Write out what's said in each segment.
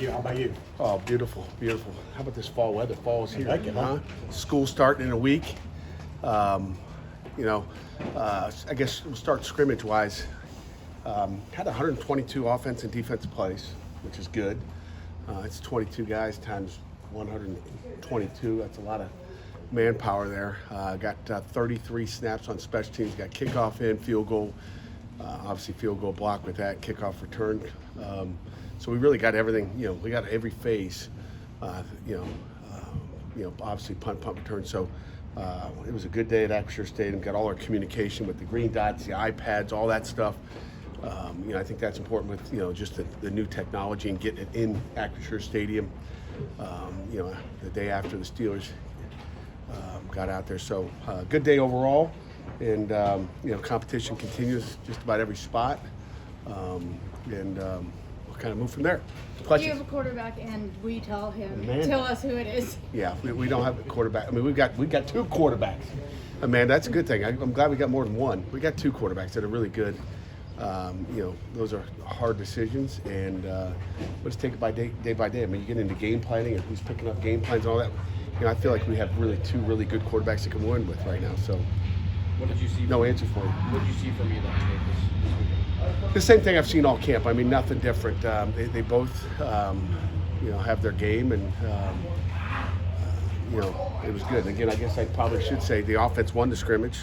How about you? Oh, beautiful, beautiful. How about this fall weather? Fall's here, like it, huh? School starting in a week. I guess we'll start scrimmage-wise. Had 122 offense and defensive plays, which is good. It's 22 guys times 122. That's a lot of manpower there. Got 33 snaps on special teams. Got kickoff in, field goal. Obviously, field goal block with that, kickoff return. So we really got everything. We got every phase. Obviously punt, return. So it was a good day at Acrisure Stadium. Got all our communication with the green dots, the iPads, all that stuff. I think that's important with just the new technology and getting it in Acrisure Stadium. The day after the Steelers got out there. So good day overall, and competition continues just about every spot, we'll kind of move from there. Do you have a quarterback, and we tell him, tell us who it is? Yeah, we don't have a quarterback. I mean, we've got two quarterbacks. Man, that's a good thing. I'm glad we got more than one. We got two quarterbacks that are really good. Those are hard decisions, and let's take it day by day. I mean, you get into game planning and who's picking up game plans and all that. I feel like we have two really good quarterbacks to come win with right now. So, what did you see? No answer for you. What did you see from either this? The same thing I've seen all camp. I mean, nothing different. They both, have their game, and it was good. And again, I guess I probably should say the offense won the scrimmage.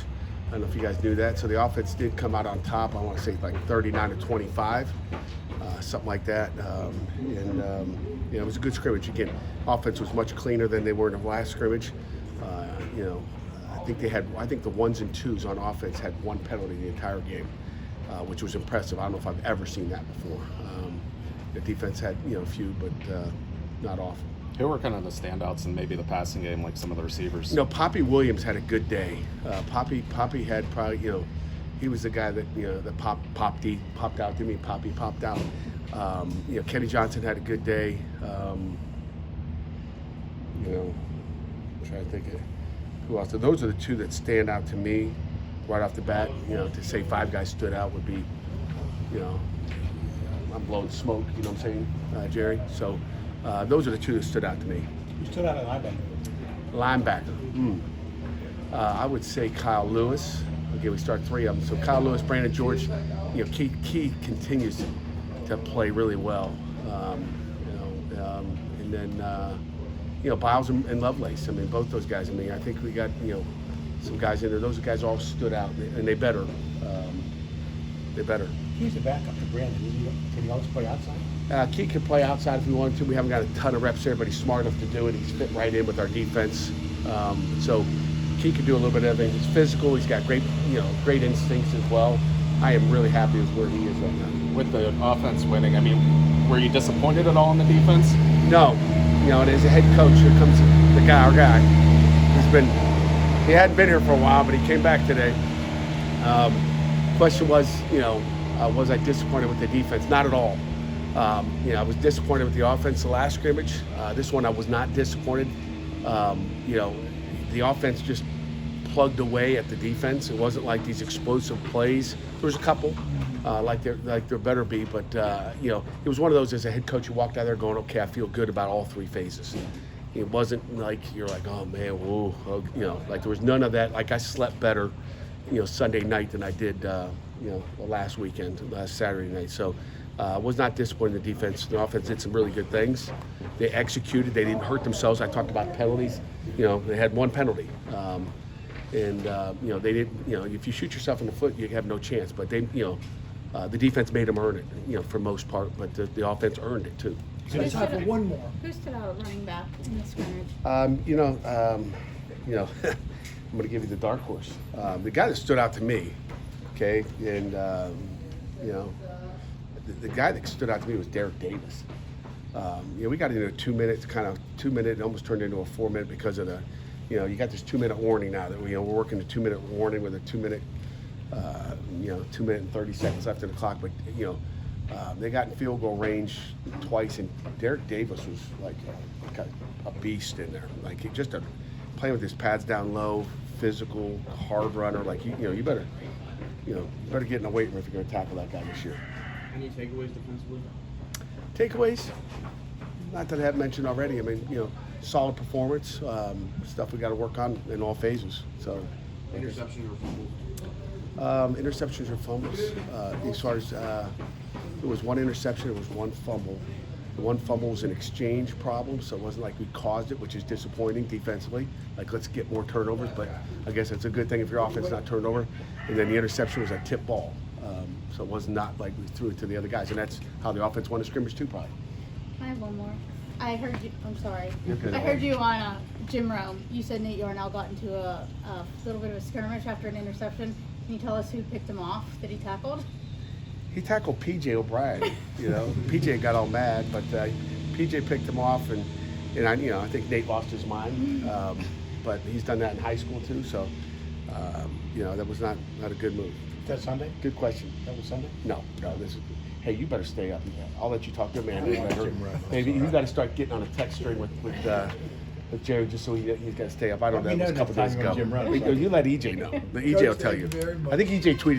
I don't know if you guys knew that. So the offense did come out on top. I want to say like 39-25, something like that. It was a good scrimmage. Again, offense was much cleaner than they were in the last scrimmage. I think the ones and twos on offense had one penalty the entire game, which was impressive. I don't know if I've ever seen that before. The defense had a few, but not often. Who were kind of the standouts in maybe the passing game, like some of the receivers? Poppy Williams had a good day. Poppy had probably, he was the guy that, that popped out to me. Poppy popped out. Kenny Johnson had a good day. I'm trying to think of who else. So those are the two that stand out to me right off the bat. To say five guys stood out would be, I'm blowing smoke, you know what I'm saying, Jerry? So those are the two that stood out to me. You stood out at Linebacker. I would say Kyle Lewis. Okay, we start three of them. So Kyle Lewis, Brandon George, Key continues to play really well. And then Biles and Lovelace. I mean, both those guys. I mean, I think we got some guys in there. Those guys all stood out, and they better. He's the backup to Brandon. Can he always play outside? Key can play outside if we wanted to. We haven't got a ton of reps there, but he's smart enough to do it. He's fit right in with our defense. So Key can do a little bit of everything. He's physical. He's got great instincts as well. I am really happy with where he is right now. With the offense winning, I mean, were you disappointed at all in the defense? No. And as a head coach, here comes our guy. He hadn't been here for a while, but he came back today. Question was, was I disappointed with the defense? Not at all. I was disappointed with the offense the last scrimmage. This one I was not disappointed. The offense just plugged away at the defense. It wasn't like these explosive plays. There was a couple, like there better be, but it was one of those as a head coach you walked out there going, okay, I feel good about all three phases. It wasn't like you're like, oh man, whoa, like there was none of that. Like I slept better, Sunday night than I did, last Saturday night. So I was not disappointed in the defense. The offense did some really good things. They executed. They didn't hurt themselves. I talked about penalties. They had one penalty. They didn't, if you shoot yourself in the foot, you have no chance. But they, the defense made them earn it, for most part. But the offense earned it too. So it's time for one more. Who stood out running back in the scrimmage? I'm going to give you the dark horse. The guy that stood out to me, okay, and the guy that stood out to me was Derek Davis. We got into a 2 minutes, it almost turned into a 4 minute because of the, you got this 2 minute warning now that we're working the 2 minute warning with a 2 minute, 2 minute and 30 seconds left in the clock. But they got in field goal range twice, and Derek Davis was like a beast in there. Like playing with his pads down low, physical, hard runner. Like you better get in the weight room if you're going to tackle that guy this year. Any takeaways defensively? Takeaways? not that I haven't mentioned already. I mean, solid performance, stuff we got to work on in all phases. So, Interceptions or fumbles? interceptions or fumbles. As far as there was one interception, there was one fumble. The one fumble was an exchange problem, so it wasn't like we caused it, which is disappointing defensively. Like, let's get more turnovers, but I guess it's a good thing if your offense not turnover. And then the interception was a tip ball, so it was not like we threw it to the other guys, and that's how the offense won the scrimmage too, probably. I have one more. I heard you. I'm sorry. You're good. I heard you on Jim Rome. You said Nate Yornell got into a little bit of a skirmish after an interception. Can you tell us who picked him off that he tackled? He tackled PJ O'Brien. PJ got all mad, but PJ picked him off, and I think Nate lost his mind. But he's done that in high school too, so that was not a good move. Is that Sunday? Good question. That was Sunday? No, this is. Hey, you better stay up. I'll let you talk to Amanda. I like Jim Rome. Maybe you got to start getting on a text string with Jerry, just so he's got to stay up. I don't know. Let me It was a know couple next days time ago. you're on Jim Rome. You let EJ know. The EJ will tell you. I think EJ tweeted.